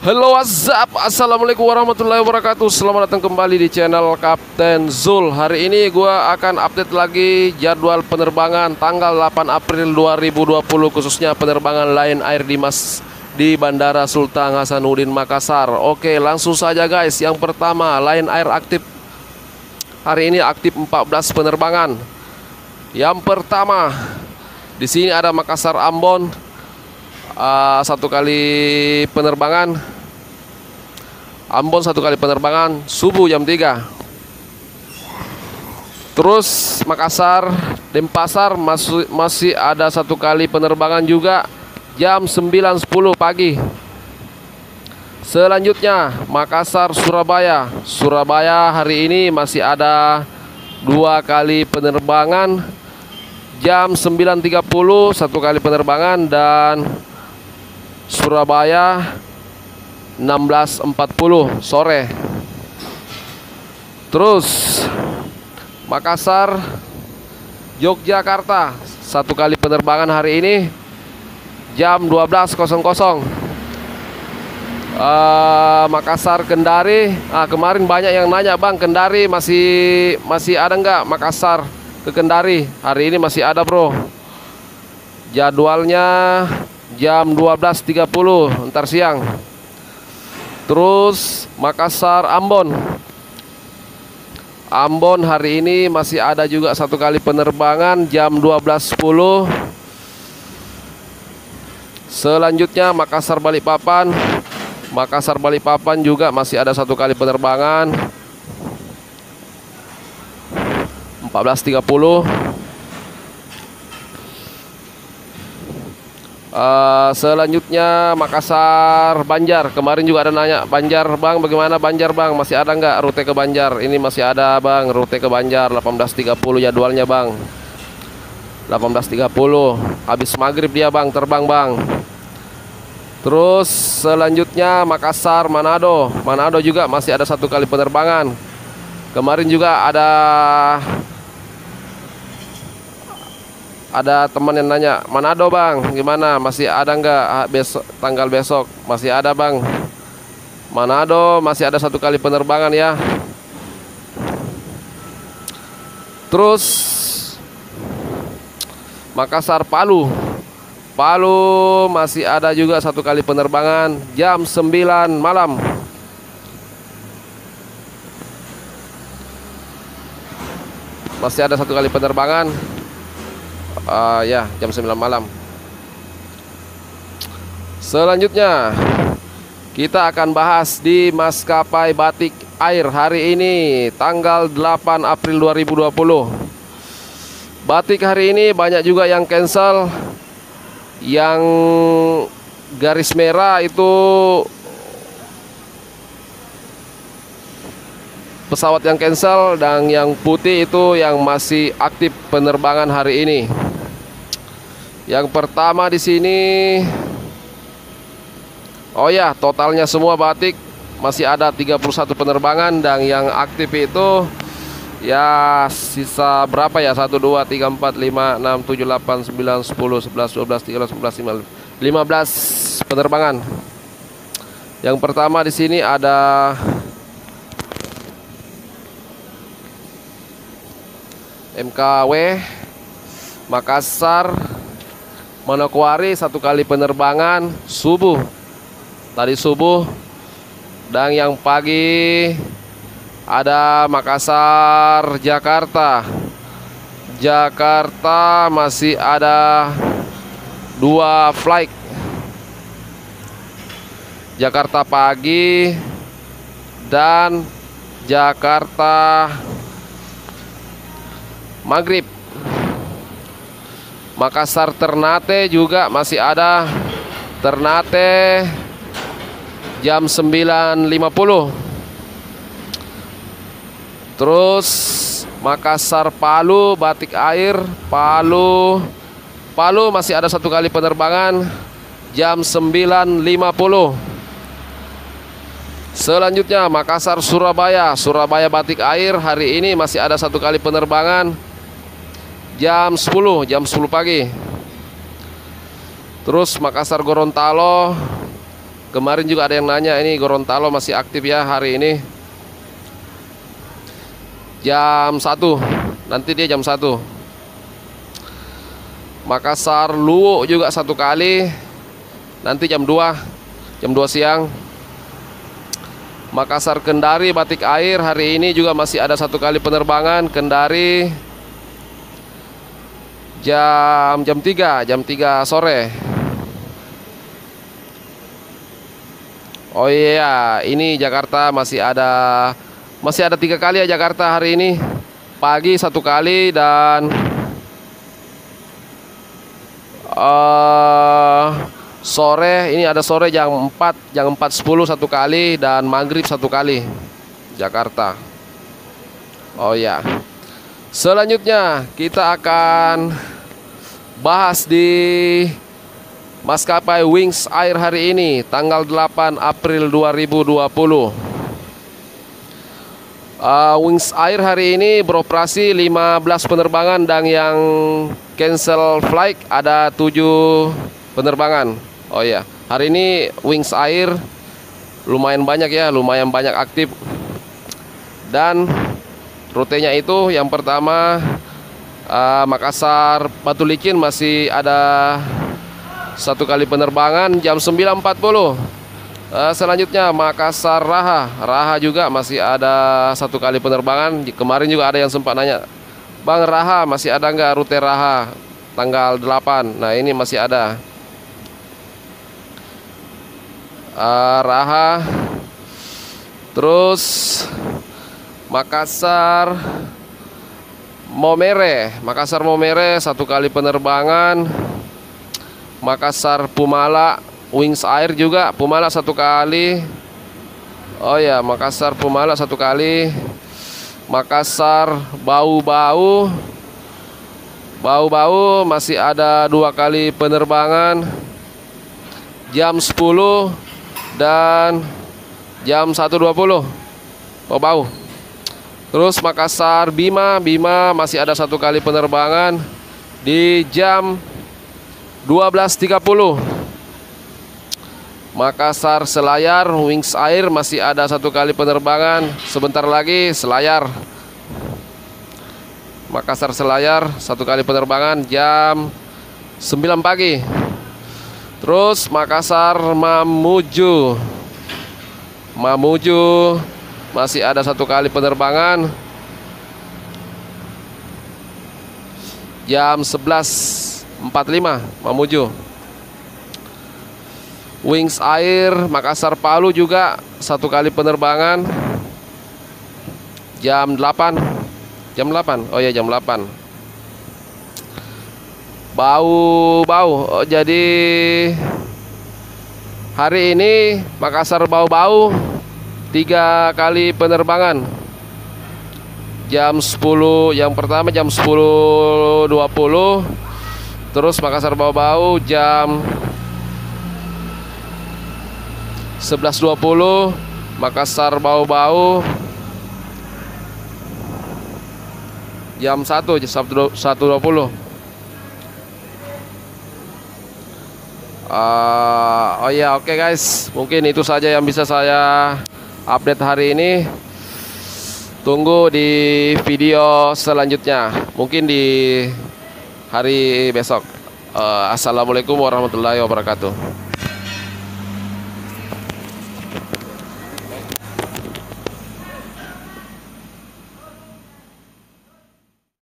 Halo WhatsApp, assalamualaikum warahmatullahi wabarakatuh. Selamat datang kembali di channel Kapten Zul. Hari ini gue akan update lagi jadwal penerbangan tanggal 8 April 2020, khususnya penerbangan Lion Air di Bandara Sultan Hasanuddin Makassar. Oke, langsung saja guys. Yang pertama, Lion Air aktif hari ini, aktif 14 penerbangan. Yang pertama, di sini ada Makassar Ambon, satu kali penerbangan. Ambon satu kali penerbangan subuh jam 3. Terus Makassar Denpasar masih ada satu kali penerbangan juga jam 9.10 pagi. Selanjutnya Makassar Surabaya hari ini masih ada dua kali penerbangan jam 9.30 satu kali penerbangan, dan Surabaya 16.40 sore. Terus Makassar Yogyakarta satu kali penerbangan hari ini jam 12.00. Makassar Kendari, kemarin banyak yang nanya, Bang, Kendari masih ada nggak Makassar ke Kendari? Hari ini masih ada, bro. Jadwalnya jam 12.30 ntar siang. Terus Makassar Ambon hari ini masih ada juga satu kali penerbangan jam 12.10. Selanjutnya Makassar Balikpapan juga masih ada satu kali penerbangan 14.30. Selanjutnya Makassar Banjar, kemarin juga ada nanya, Banjar Bang, bagaimana Banjar Bang, masih ada nggak rute ke Banjar? Ini masih ada Bang, rute ke Banjar 18.30 jadwalnya Bang. 18.30 habis maghrib dia Bang, terbang Bang. Terus selanjutnya Makassar Manado juga masih ada satu kali penerbangan. Kemarin juga ada teman yang nanya, Manado Bang, gimana? Masih ada nggak tanggal besok? Masih ada Bang. Manado masih ada satu kali penerbangan ya. Terus Makassar Palu masih ada juga satu kali penerbangan jam 9 malam. Masih ada satu kali penerbangan jam 9 malam. Selanjutnya kita akan bahas di maskapai Batik Air hari ini tanggal 8 April 2020. Batik hari ini banyak juga yang cancel. Yang garis merah itu pesawat yang cancel, dan yang putih itu yang masih aktif penerbangan hari ini. Yang pertama di sini, totalnya semua Batik masih ada 31 penerbangan, dan yang aktif itu ya sisa berapa ya? 1 2 3 4 5 6 7 8 9 10 11 12 13 14 15 penerbangan. Yang pertama di sini ada MKW Makassar Manokwari satu kali penerbangan tadi subuh, dan yang pagi ada Makassar Jakarta masih ada dua flight, Jakarta pagi dan Jakarta maghrib. Makassar Ternate juga masih ada, Ternate jam 9.50. Terus Makassar Palu Batik Air Palu masih ada satu kali penerbangan jam 9.50. Selanjutnya Makassar Surabaya Batik Air hari ini masih ada satu kali penerbangan jam 10 pagi. Terus Makassar Gorontalo Kemarin juga ada yang nanya, ini Gorontalo masih aktif ya hari ini. Jam 1. Nanti dia jam 1. Makassar Luwu juga 1 kali. Nanti jam 2. Jam 2 siang. Makassar Kendari Batik Air hari ini juga masih ada 1 kali penerbangan. Kendari jam 3 sore. Oh iya, ini Jakarta masih ada 3 kali ya Jakarta hari ini. Pagi 1 kali dan sore ini ada sore jam 4:10 1 kali dan maghrib 1 kali Jakarta. Oh ya. Selanjutnya kita akan bahas di maskapai Wings Air hari ini tanggal 8 April 2020. Wings Air hari ini beroperasi 15 penerbangan dan yang cancel flight ada 7 penerbangan. Oh ya, hari ini Wings Air lumayan banyak ya, lumayan banyak aktif. Dan rutenya itu yang pertama Makassar Batu Licin masih ada 1 kali penerbangan jam 9.40. Selanjutnya Makassar Raha juga masih ada 1 kali penerbangan. Kemarin juga ada yang sempat nanya, Bang, Raha masih ada nggak rute Raha tanggal 8? Nah ini masih ada Raha. Terus Makassar Momere 1 kali penerbangan. Makassar Pumala Wings Air juga Pumala 1 kali. Oh ya, Makassar Pumala 1 kali. Makassar Bau-Bau masih ada 2 kali penerbangan jam 10 dan jam 1.20 Bau-Bau. Terus Makassar Bima masih ada 1 kali penerbangan di jam 12.30. Makassar Selayar Wings Air masih ada 1 kali penerbangan. Sebentar lagi Selayar. Makassar Selayar 1 kali penerbangan jam 9 pagi. Terus Makassar Mamuju masih ada 1 kali penerbangan jam 11.45 Mamuju. Wings Air Makassar Palu juga 1 kali penerbangan jam 8. Oh ya, jam 8. Bau-Bau. Oh, jadi hari ini Makassar Bau-Bau 3 kali penerbangan jam 10. Yang pertama jam 10.20. Terus Makassar Bau-Bau jam 11.20. Makassar Bau-Bau jam 1.20. Oh ya, oke guys, mungkin itu saja yang bisa saya update hari ini. Tunggu di video selanjutnya, mungkin di hari besok. Assalamualaikum warahmatullahi wabarakatuh.